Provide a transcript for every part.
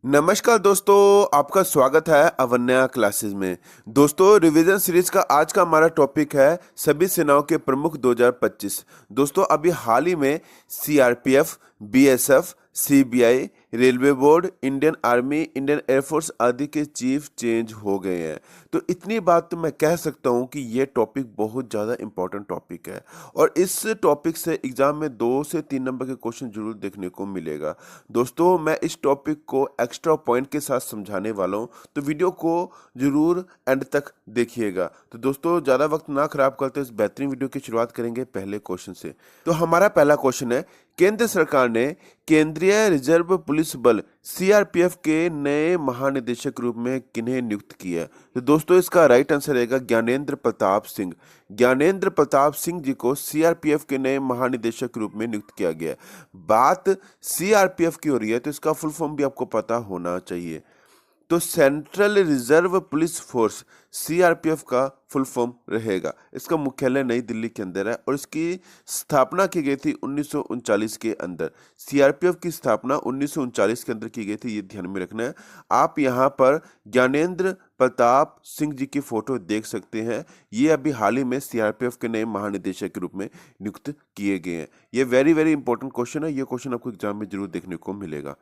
नमस्कार दोस्तों, आपका स्वागत है अवन्या क्लासेस में। दोस्तों, रिवीजन सीरीज का आज का हमारा टॉपिक है सभी सेनाओं के प्रमुख 2025। दोस्तों, अभी हाल ही में CRPF, BSF, CBI, railway board, Indian army, Indian air force आदि के चीफ चेंज हो गए हैं। तो इतनी बात तो मैं कह सकता हूं कि ये टॉपिक बहुत ज़्यादा इंपॉर्टेंट टॉपिक है और इस टॉपिक से एग्जाम में 2 से 3 नंबर के क्वेश्चन जरूर देखने को मिलेगा। दोस्तों, मैं इस टॉपिक को एक्स्ट्रा पॉइंट के साथ समझाने वाला हूं, तो वीडियो को जरूर एंड तक देखिएगा। तो दोस्तों, ज़्यादा वक्त ना खराब करते इस बेहतरीन वीडियो की शुरुआत करेंगे पहले क्वेश्चन से। तो हमारा पहला क्वेश्चन है, केंद्र सरकार ने केंद्रीय रिजर्व पुलिस बल सीआरपीएफ के नए महानिदेशक रूप में किन्हें नियुक्त किया है? तो दोस्तों, इसका राइट आंसर रहेगा ज्ञानेंद्र प्रताप सिंह। ज्ञानेंद्र प्रताप सिंह जी को सीआरपीएफ के नए महानिदेशक रूप में नियुक्त किया गया है। बात सीआरपीएफ की हो रही है तो इसका फुल फॉर्म भी आपको पता होना चाहिए। तो central reserve police force CRPF का फुल फॉर्म रहेगा। इसका मुख्यालय नई दिल्ली के अंदर है और इसकी स्थापना की गई थी 1939 के अंदर। सीआरपीएफ की स्थापना 1939 के अंदर की गई थी, ये ध्यान में रखना है। आप यहाँ पर ज्ञानेंद्र प्रताप सिंह जी की फोटो देख सकते हैं। ये अभी हाल ही में सीआरपीएफ के नए महानिदेशक के रूप में नियुक्त किए गए हैं। ये वेरी वेरी इंपॉर्टेंट क्वेश्चन है, ये क्वेश्चन आपको एग्जाम में जरूर देखने को मिलेगा।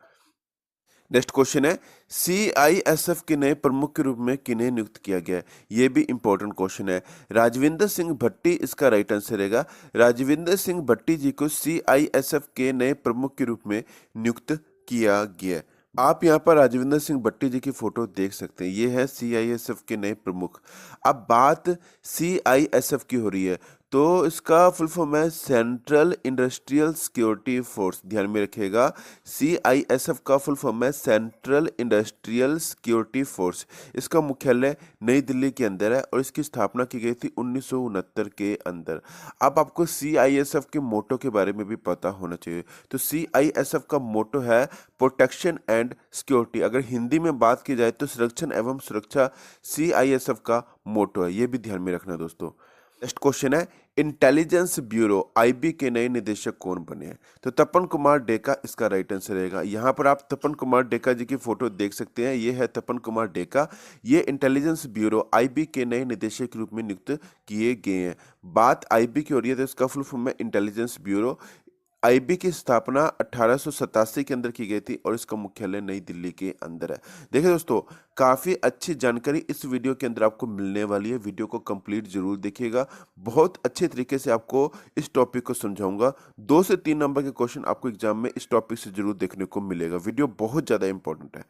नेक्स्ट क्वेश्चन है, सीआईएसएफ के नए प्रमुख के रूप में किन्हें नियुक्त किया गया है? ये भी इंपॉर्टेंट क्वेश्चन है। राजविंदर सिंह भट्टी इसका राइट आंसर रहेगा। राजविंदर सिंह भट्टी जी को सीआईएसएफ के नए प्रमुख के रूप में नियुक्त किया गया है। आप यहाँ पर राजविंदर सिंह भट्टी जी की फोटो देख सकते हैं। ये है सीआईएसएफ के नए प्रमुख। अब बात सीआईएसएफ की हो रही है तो इसका फुल फॉर्म है सेंट्रल इंडस्ट्रियल सिक्योरिटी फोर्स। ध्यान में रखिएगा, सीआईएसएफ का फुल फॉर्म है सेंट्रल इंडस्ट्रियल सिक्योरिटी फोर्स। इसका मुख्यालय नई दिल्ली के अंदर है और इसकी स्थापना की गई थी 1969 के अंदर। अब आपको सीआईएसएफ के मोटो के बारे में भी पता होना चाहिए। तो सीआईएसएफ का मोटो है प्रोटेक्शन एंड सिक्योरिटी। अगर हिंदी में बात की जाए तो संरक्षण एवं सुरक्षा सीआईएसएफ का मोटो है। ये भी ध्यान में रखना दोस्तों। नेक्स्ट क्वेश्चन है, इंटेलिजेंस ब्यूरो आईबी के नए निदेशक कौन बने हैं? तो तपन कुमार डेका इसका राइट आंसर रहेगा। यहाँ पर आप तपन कुमार डेका जी की फोटो देख सकते हैं। ये है तपन कुमार डेका। ये इंटेलिजेंस ब्यूरो आईबी के नए निदेशक के रूप में नियुक्त किए गए हैं। बात आईबी की हो रही है तो इसका फुल फॉर्म है इंटेलिजेंस ब्यूरो। आईबी की स्थापना 1887 के अंदर की गई थी और इसका मुख्यालय नई दिल्ली के अंदर है। देखिए दोस्तों, काफ़ी अच्छी जानकारी इस वीडियो के अंदर आपको मिलने वाली है। वीडियो को कंप्लीट जरूर देखिएगा, बहुत अच्छे तरीके से आपको इस टॉपिक को समझाऊंगा। 2 से 3 नंबर के क्वेश्चन आपको एग्जाम में इस टॉपिक से जरूर देखने को मिलेगा। वीडियो बहुत ज़्यादा इंपॉर्टेंट है।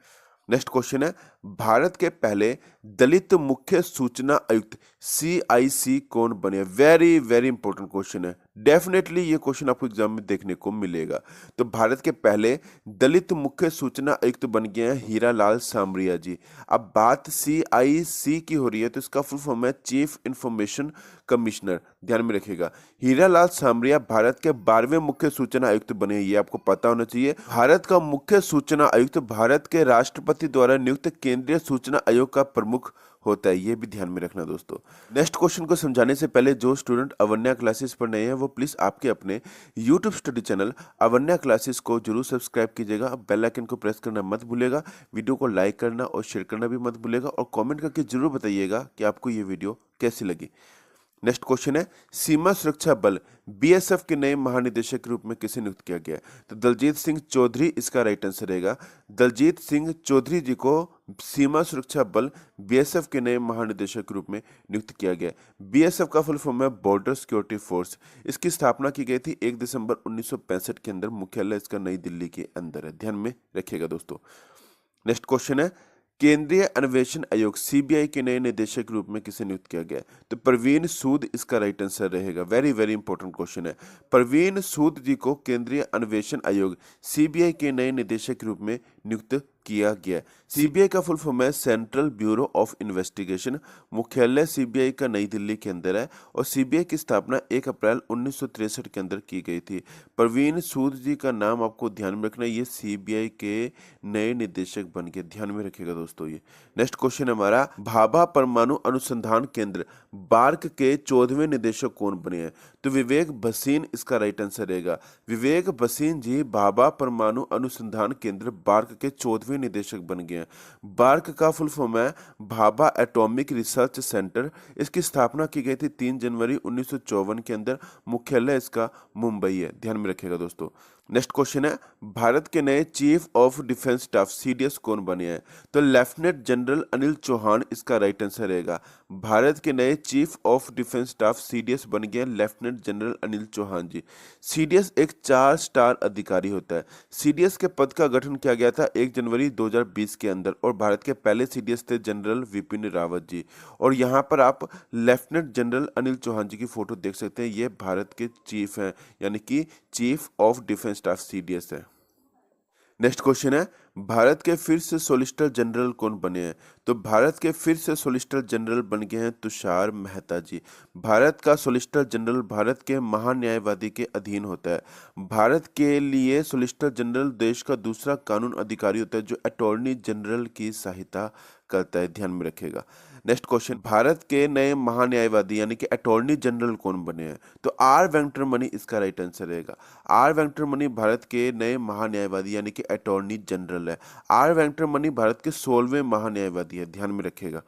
नेक्स्ट क्वेश्चन है, भारत के पहले दलित मुख्य सूचना आयुक्त सीआईसी कौन बने? वेरी वेरी इंपॉर्टेंट क्वेश्चन है। डेफिनेटली ये क्वेश्चन आपको एग्जाम में देखने को मिलेगा। तो भारत के पहले दलित मुख्य सूचना आयुक्त बन गए हैं हीरालाल सामरिया जी। अब बात सीआईसी की हो रही है तो इसका फुल फॉर्म है चीफ इंफॉर्मेशन कमिश्नर। ध्यान में रखिएगा, हीरालाल सामरिया भारत के 12वें मुख्य सूचना आयुक्त बने। ये आपको पता होना चाहिए। भारत का मुख्य सूचना आयुक्त भारत के राष्ट्रपति द्वारा नियुक्त केंद्रीय सूचना आयोग का प्रमुख होता है। ये भी ध्यान में रखना दोस्तों। नेक्स्ट क्वेश्चन को समझाने से पहले जो स्टूडेंट अवन्या क्लासेस पर नए हैं वो प्लीज आपके अपने YouTube study channel Avanya classes को जरूर सब्सक्राइब कीजिएगा। बेल आइकन को प्रेस करना मत भूलिएगा। वीडियो को लाइक करना और शेयर करना भी मत भूलिएगा और कमेंट करके जरूर बताइएगा कि आपको ये वीडियो कैसी लगी। नेक्स्ट क्वेश्चन है, सीमा सुरक्षा बल बीएसएफ के नए महानिदेशक के रूप में किसे नियुक्त किया गया है? तो दलजीत सिंह चौधरी इसका राइट आंसर रहेगा। दलजीत सिंह चौधरी जी को सीमा सुरक्षा बल बीएसएफ के नए महानिदेशक के रूप में नियुक्त किया गया। बीएसएफ का फुल फॉर्म है बॉर्डर सिक्योरिटी फोर्स। इसकी स्थापना की गई थी 1 दिसंबर 1965 के अंदर। मुख्यालय इसका नई दिल्ली के अंदर है। ध्यान में रखिएगा दोस्तों। नेक्स्ट क्वेश्चन है, केंद्रीय अन्वेषण आयोग सीबीआई के नए निदेशक के रूप में किसे नियुक्त किया गया? तो प्रवीण सूद इसका राइट आंसर रहेगा। वेरी वेरी इंपॉर्टेंट क्वेश्चन है। प्रवीण सूद जी को केंद्रीय अन्वेषण आयोग सीबीआई के नए निदेशक के रूप में नियुक्त किया गया। सीबीआई का फुल फॉर्म है सेंट्रल ब्यूरो ऑफ इन्वेस्टिगेशन। मुख्यालय सीबीआई का नई दिल्ली के अंदर है और सीबीआई की स्थापना 1 अप्रैल 1963 के अंदर की गई थी। प्रवीण सूद जी का नाम आपको ध्यान में रखना है। ये सीबीआई के नए निदेशक बन गए। ध्यान में रखिएगा दोस्तों। दोस्तों ये। नेक्स्ट क्वेश्चन हमारा, भाभा परमाणु अनुसंधान केंद्र बार्क के 14वें निदेशक कौन बने हैं? तो विवेक भसीन इसका राइट आंसर रहेगा। विवेक भसीन जी भाभा परमाणु अनुसंधान केंद्र बार्क के 14वें निदेशक बन गए हैं। बार्क का फुल फॉर्म है भाभा एटॉमिक रिसर्च सेंटर। इसकी स्थापना की गई थी 3 जनवरी 1954 के अंदर। मुख्यालय इसका मुंबई है, ध्यान में रखिएगा दोस्तों। नेक्स्ट क्वेश्चन है, भारत के नए chief of defence staff CDS कौन बने हैं? तो लेफ्टिनेंट जनरल अनिल चौहान इसका राइट आंसर रहेगा। भारत के नए chief of defence staff CDS बन गए लेफ्टिनेंट जनरल अनिल चौहान जी। सीडीएस एक 4 स्टार अधिकारी होता है। सीडीएस के पद का गठन किया गया था 1 जनवरी 2020 के अंदर और भारत के पहले सीडीएस थे जनरल विपिन रावत जी। और यहाँ पर आप लेफ्टिनेंट जनरल अनिल चौहान जी की फोटो देख सकते हैं, ये भारत के चीफ हैं, यानी कि chief of defence staff CDS है। नेक्स्ट क्वेश्चन है, भारत के फिर से सोलिसिटर जनरल कौन बने हैं? तो भारत के फिर से सोलिसिटर जनरल बन गए हैं तुषार मेहता जी। भारत का सोलिसिटर जनरल भारत के महान्यायवादी के अधीन होता है। भारत के लिए सोलिसिटर जनरल देश का दूसरा कानून अधिकारी होता है जो अटॉर्नी जनरल की सहायता करता है, ध्यान में रखिएगा। नेक्स्ट क्वेश्चन, भारत के नए महान्यायवादी यानी कि अटॉर्नी जनरल कौन बने हैं? तो आर वेंकटरमणि इसका राइट आंसर रहेगा। आर वेंकटरमणि भारत के नए महान्यायवादी यानी कि अटॉर्नी जनरल है। आर वेंकटरमणि भारत के 16वें महान्यायवादी है, ध्यान में रखिएगा।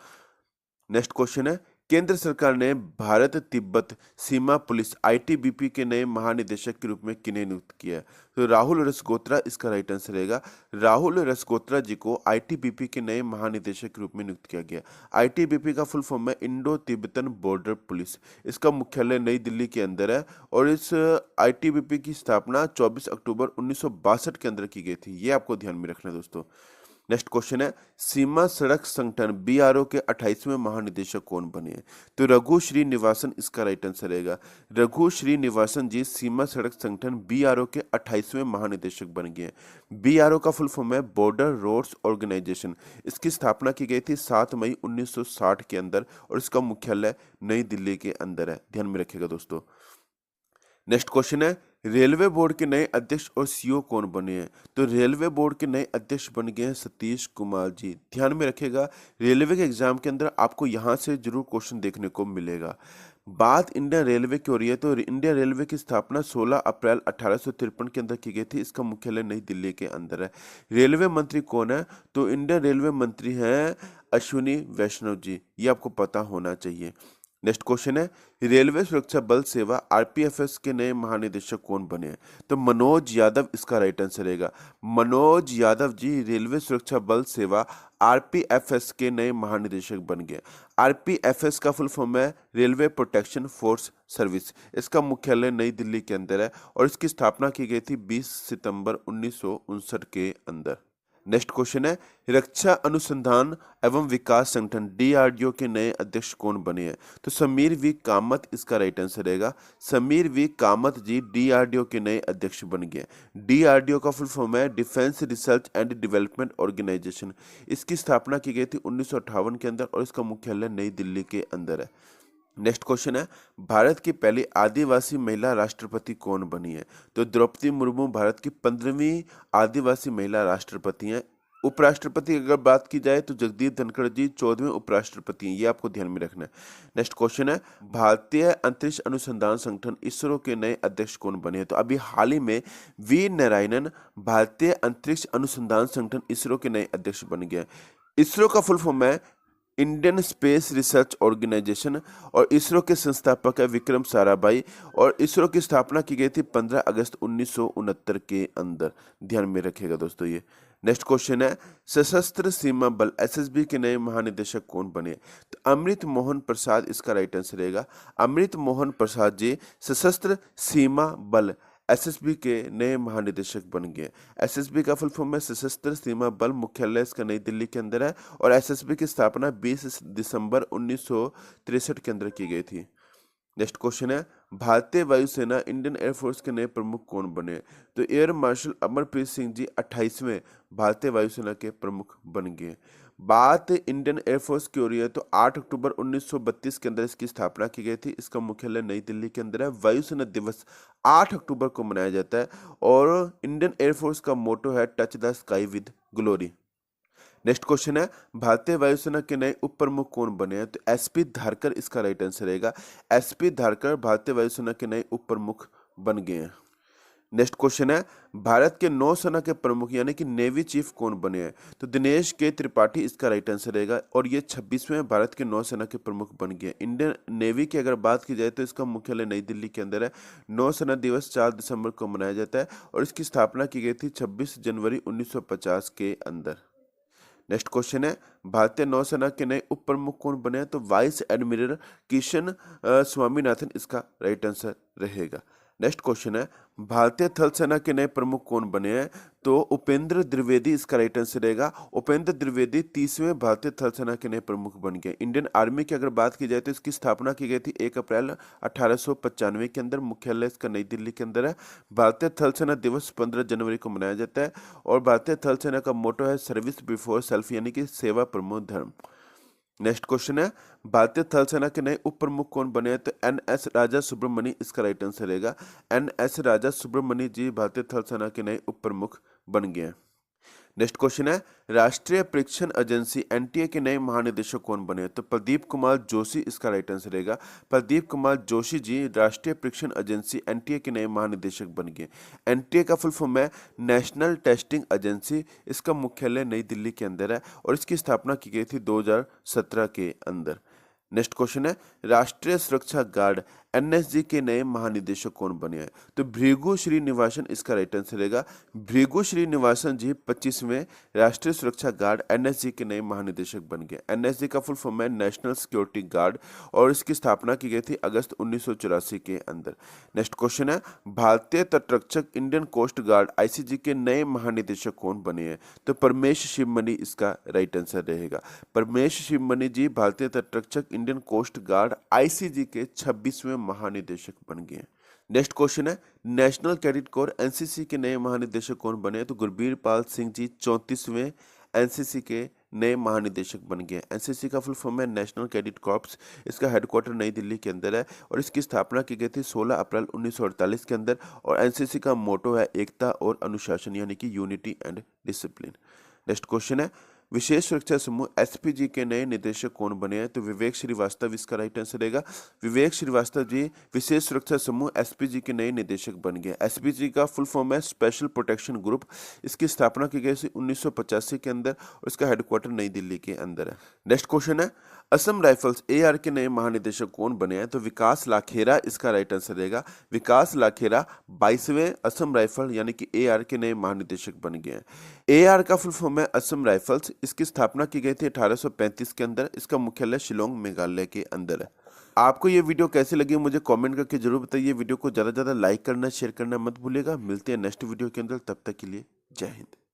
नेक्स्ट क्वेश्चन है, केंद्र सरकार ने भारत तिब्बत सीमा पुलिस आईटीबीपी के नए महानिदेशक के रूप में किन्हें नियुक्त किया है? तो राहुल रसगोत्रा इसका राइट आंसर रहेगा। राहुल रसगोत्रा जी को आईटीबीपी के नए महानिदेशक के रूप में नियुक्त किया गया। आईटीबीपी का फुल फॉर्म है इंडो तिब्बतन बॉर्डर पुलिस। इसका मुख्यालय नई दिल्ली के अंदर है और इस आईटीबीपी की स्थापना 24 अक्टूबर 1962 के अंदर की गई थी, ये आपको ध्यान में रखना है दोस्तों। नेक्स्ट क्वेश्चन है, सीमा सड़क संगठन बीआरओ के 28वें महानिदेशक कौन बने हैं? तो रघु श्रीनिवासन इसका राइट आंसर रहेगा। रघु श्रीनिवासन जी सीमा सड़क संगठन बीआरओ के 28वें महानिदेशक बन गए हैं। बीआरओ का फुल फॉर्म है बॉर्डर रोड्स ऑर्गेनाइजेशन। इसकी स्थापना की गई थी 7 मई 1960 के अंदर और इसका मुख्यालय नई दिल्ली के अंदर है, ध्यान में रखिएगा दोस्तों। नेक्स्ट क्वेश्चन है, रेलवे बोर्ड के नए अध्यक्ष और सीईओ कौन बने हैं? तो रेलवे बोर्ड के नए अध्यक्ष बन गए हैं सतीश कुमार जी। ध्यान में रखिएगा, रेलवे के एग्जाम के अंदर आपको यहाँ से जरूर क्वेश्चन देखने को मिलेगा। बात इंडियन रेलवे की हो रही है तो इंडियन रेलवे की स्थापना 16 अप्रैल 1853 के अंदर की गई थी। इसका मुख्यालय नई दिल्ली के अंदर है। रेलवे मंत्री कौन है? तो इंडियन रेलवे मंत्री हैं अश्विनी वैष्णव जी, ये आपको पता होना चाहिए। नेक्स्ट क्वेश्चन है, रेलवे सुरक्षा बल सेवा आरपीएफएस के नए महानिदेशक कौन बने हैं? तो मनोज यादव इसका राइट आंसर रहेगा। मनोज यादव जी रेलवे सुरक्षा बल सेवा आरपीएफएस के नए महानिदेशक बन गए। आरपीएफएस का फुल फॉर्म है रेलवे प्रोटेक्शन फोर्स सर्विस। इसका मुख्यालय नई दिल्ली के अंदर है और इसकी स्थापना की गई थी 20 सितंबर 1959 के अंदर। नेक्स्ट क्वेश्चन है, रक्षा अनुसंधान एवं विकास संगठन डीआरडीओ के नए अध्यक्ष कौन बने हैं? तो समीर वी कामत इसका राइट आंसर रहेगा। समीर वी कामत जी डीआरडीओ के नए अध्यक्ष बन गए। डीआरडीओ का फुल फॉर्म है defence research and development organisation. इसकी स्थापना की गई थी 1958 के अंदर और इसका मुख्यालय नई दिल्ली के अंदर है। नेक्स्ट क्वेश्चन है, भारत की पहली आदिवासी महिला राष्ट्रपति कौन बनी है? तो द्रौपदी मुर्मू भारत की 15वीं आदिवासी महिला राष्ट्रपति हैं। उपराष्ट्रपति अगर बात की जाए तो जगदीप धनखड़ जी 14वें उपराष्ट्रपति हैं, ये आपको ध्यान में रखना है। नेक्स्ट क्वेश्चन है, भारतीय अंतरिक्ष अनुसंधान संगठन इसरो के नए अध्यक्ष कौन बने हैं? तो अभी हाल ही में वी नारायणन भारतीय अंतरिक्ष अनुसंधान संगठन इसरो के नए अध्यक्ष बन गए। इसरो का फुल फॉर्म है इंडियन स्पेस रिसर्च ऑर्गेनाइजेशन और इसरो के संस्थापक है विक्रम साराभाई और इसरो की स्थापना की गई थी 15 अगस्त 1969 के अंदर, ध्यान में रखिएगा दोस्तों ये। नेक्स्ट क्वेश्चन है, सशस्त्र सीमा बल एसएसबी के नए महानिदेशक कौन बने? तो अमृत मोहन प्रसाद इसका राइट आंसर रहेगा। अमृत मोहन प्रसाद जी सशस्त्र सीमा बल एसएसबी के नए महानिदेशक बन गए। एसएसबी का फुल फॉर्म है सशस्त्र सीमा बल, मुख्यालय इसका नई दिल्ली के अंदर है और एसएसबी की स्थापना 20 दिसंबर 1963 के अंदर की गई थी। नेक्स्ट क्वेश्चन है, भारतीय वायुसेना इंडियन एयरफोर्स के नए प्रमुख कौन बने? तो एयर मार्शल अमरप्रीत सिंह जी 28वें भारतीय वायुसेना के प्रमुख बन गए। बात इंडियन एयरफोर्स की हो रही है तो 8 अक्टूबर 1932 के अंदर इसकी स्थापना की गई थी। इसका मुख्यालय नई दिल्ली के अंदर है। वायुसेना दिवस 8 अक्टूबर को मनाया जाता है और इंडियन एयरफोर्स का मोटो है touch the sky with glory. Next question है भारतीय वायुसेना के नए उप प्रमुख कौन बने हैं? तो एसपी धारकर इसका राइट आंसर रहेगा। एसपी धारकर भारतीय वायुसेना के नए उप प्रमुख बन गए हैं। नेक्स्ट क्वेश्चन है भारत के नौसेना के प्रमुख यानी कि नेवी चीफ कौन बने हैं? तो दिनेश के त्रिपाठी इसका राइट आंसर रहेगा और ये 26वें भारत के नौसेना के प्रमुख बन गए। इंडियन नेवी की अगर बात की जाए तो इसका मुख्यालय नई दिल्ली के अंदर है। नौसेना दिवस 4 दिसंबर को मनाया जाता है और इसकी स्थापना की गई थी 26 जनवरी 1950 के अंदर। नेक्स्ट क्वेश्चन है भारतीय नौसेना के नए उप प्रमुख कौन बने हैं? तो वाइस एडमिरल किशन स्वामीनाथन इसका राइट आंसर रहेगा। नेक्स्ट क्वेश्चन है भारतीय थल सेना के नए प्रमुख कौन बने हैं? तो उपेंद्र द्विवेदी इसका राइट आंसर रहेगा। उपेंद्र द्विवेदी 30वें भारतीय थल सेना के नए प्रमुख बन गए। इंडियन आर्मी की अगर बात की जाए तो इसकी स्थापना की गई थी 1 अप्रैल 1895 के अंदर। मुख्यालय इसका नई दिल्ली के अंदर है। भारतीय थल सेना दिवस 15 जनवरी को मनाया जाता है और भारतीय थल सेना का मोटो है सर्विस बिफोर सेल्फ यानी कि सेवा प्रमो धर्म। नेक्स्ट क्वेश्चन है भारतीय थल सेना के नए उप प्रमुख कौन बने हैं? तो एनएस राजा सुब्रमण्य इसका राइट आंसर रहेगा। एनएस राजा सुब्रमण्य जी भारतीय थल सेना के नए उप प्रमुख बन गए हैं। नेक्स्ट क्वेश्चन है राष्ट्रीय परीक्षण एजेंसी एनटीए के नए महानिदेशक कौन बने? तो प्रदीप कुमार जोशी इसका राइट आंसर रहेगा। प्रदीप कुमार जोशी जी राष्ट्रीय परीक्षण एजेंसी एनटीए के नए महानिदेशक बन गए। एनटीए का फुल फॉर्म है नेशनल टेस्टिंग एजेंसी। इसका मुख्यालय नई दिल्ली के अंदर है और इसकी स्थापना की गई थी 2017 के अंदर। नेक्स्ट क्वेश्चन है राष्ट्रीय सुरक्षा गार्ड एनएसजी के नए महानिदेशक कौन बने हैं? तो भृगु श्रीनिवासन इसका राइट आंसर रहेगा। भृगु श्रीनिवासन जी 25वें राष्ट्रीय सुरक्षा गार्ड एनएसजी के नए महानिदेशक बन गए। एनएसजी का फुल फॉर्म है नेशनल सिक्योरिटी गार्ड और इसकी स्थापना की गई थी अगस्त 1984 के अंदर। नेक्स्ट क्वेश्चन है भारतीय तटरक्षक इंडियन कोस्ट गार्ड आईसीजी के नए महानिदेशक कौन बने हैं? तो परमेश शिवमणि इसका राइट आंसर रहेगा। परमेश शिवमणि जी भारतीय तटरक्षक इंडियन कोस्ट गार्ड आईसीजी के 26वें महानिदेशक बन गए। नेक्स्ट क्वेश्चन है नेशनल कैडेट कोर एनसीसी के नए महानिदेशक कौन बने? तो गुरबीर पाल सिंह जी 34वें एनसीसी के नए महानिदेशक बन गए। एनसीसी का फुल फॉर्म है नेशनल कैडेट कॉर्प्स। इसका हेडक्वार्टर नई दिल्ली के अंदर है और इसकी स्थापना की गई थी 16 अप्रैल 1948 के अंदर और एनसीसी का मोटो है एकता और अनुशासन यानी कि unity and discipline. Next question है विशेष सुरक्षा समूह एसपीजी के नए निदेशक कौन बने हैं? तो विवेक श्रीवास्तव इसका राइट आंसर रहेगा। विवेक श्रीवास्तव जी विशेष सुरक्षा समूह एसपीजी के नए निदेशक बन गए। एसपीजी का फुल फॉर्म है स्पेशल प्रोटेक्शन ग्रुप। इसकी स्थापना की गई 1985 के अंदर और इसका हेडक्वार्टर नई दिल्ली के अंदर है। नेक्स्ट क्वेश्चन है असम राइफल्स एआर के नए महानिदेशक कौन बने हैं? तो विकास लाखेरा इसका राइट आंसर रहेगा। विकास लाखेरा 22वें असम राइफल यानी कि एआर के नए महानिदेशक बन गए हैं। एआर का फुल फॉर्म है असम राइफल्स। इसकी स्थापना की गई थी 1835 के अंदर। इसका मुख्यालय शिलोंग मेघालय के अंदर है। आपको ये वीडियो कैसी लगी मुझे कमेंट करके जरूर बताइए। वीडियो को ज़्यादा से ज़्यादा लाइक करना शेयर करना मत भूलिएगा। मिलते हैं नेक्स्ट वीडियो के अंदर, तब तक के लिए जय हिंद।